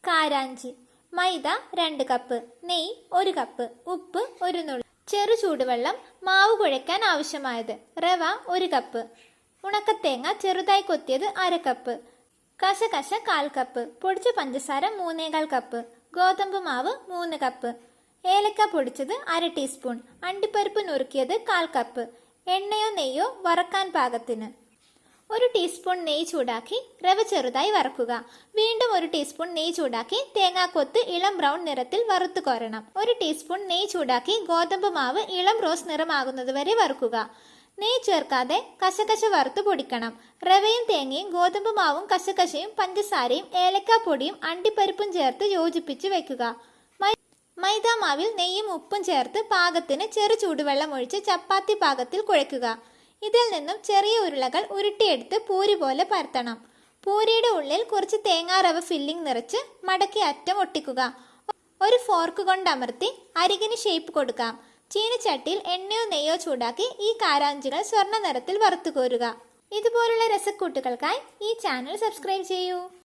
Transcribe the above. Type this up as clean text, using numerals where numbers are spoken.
കാരാഞ്ചി. മൈദ 2 cup, നെയ്യ് 1 cup, ഉപ്പ് 1 നുള്ളി, ചെറു ചൂടുവെള്ളം, മാവ് കുഴയ്ക്കാൻ ആവശ്യമായത്, റവ 1 കപ്പ്, ഉണക്കത്തേങ്ങ ചെറുതായി കൊത്തിയത് 1/2 കപ്പ്, കശകശ 1/4 കപ്പ്, പൊടിച്ച പഞ്ചസാര 3/4 കപ്പ്, ഗോതമ്പ് മാവ് 3 കപ്പ്, ഏലക്ക പൊടിച്ചത് 1/2 ടീസ്പൂൺ, അണ്ടിപ്പരിപ്പ് നുറുക്കിയത് 1/4 കപ്പ്, എണ്ണയോ നെയ്യോ വറക്കാൻ പാകത്തിന്. 1 ടീസ്പൂൺ നെയ്യ് ചൂടാക്കി റവ ചെറുതായി വറക്കുക. വീണ്ടും 1 ടീസ്പൂൺ നെയ്യ് ചൂടാക്കി തേങ്ങാക്കൊത്ത് ഇളം ബ്രൗൺ നിറത്തിൽ വറുത്തു കോരണം. 1 ടീസ്പൂൺ നെയ്യ് ചൂടാക്കി ഗോതമ്പ് മാവ് ഇളം റോസ് നിറമാകുന്നത് വരെ വറുക്കുക. നെയ്യ് ചേർക്കാതെ കശകശ വറുത്ത് പൊടിക്കണം. റവയും തേങ്ങയും ഗോതമ്പ് മാവും കശകശയും പഞ്ചസാരയും ഏലക്കാപ്പൊടിയും അണ്ടിപ്പരിപ്പും ചേർത്ത് യോജിപ്പിച്ച് വെക്കുക. മൈദാ മാവിൽ നെയ്യും ഉപ്പും ചേർത്ത് പാകത്തിന് ചെറു ചൂടുവെള്ളം ഒഴിച്ച് ചപ്പാത്തി പാകത്തിൽ കുഴയ്ക്കുക. ഇതിൽ നിന്നും ചെറിയ ഉരുളകൾ ഉരുട്ടിയെടുത്ത് പൂരി പോലെ പരത്തണം. പൂരിയുടെ ഉള്ളിൽ കുറച്ച് തേങ്ങാറവ ഫില്ലിംഗ് നിറച്ച് മടക്കി അറ്റം ഒട്ടിക്കുക. ഒരു ഫോർക്ക് കൊണ്ട് അമർത്തി അരികിന് ഷേപ്പ് കൊടുക്കാം. ചീനച്ചട്ടിയിൽ എണ്ണയോ നെയ്യോ ചൂടാക്കി ഈ കാരാഞ്ചികൾ സ്വർണ്ണ നിറത്തിൽ വറുത്തു കോരുക. ഇതുപോലുള്ള രസക്കൂട്ടുകൾക്കായി ഈ ചാനൽ സബ്സ്ക്രൈബ് ചെയ്യൂ.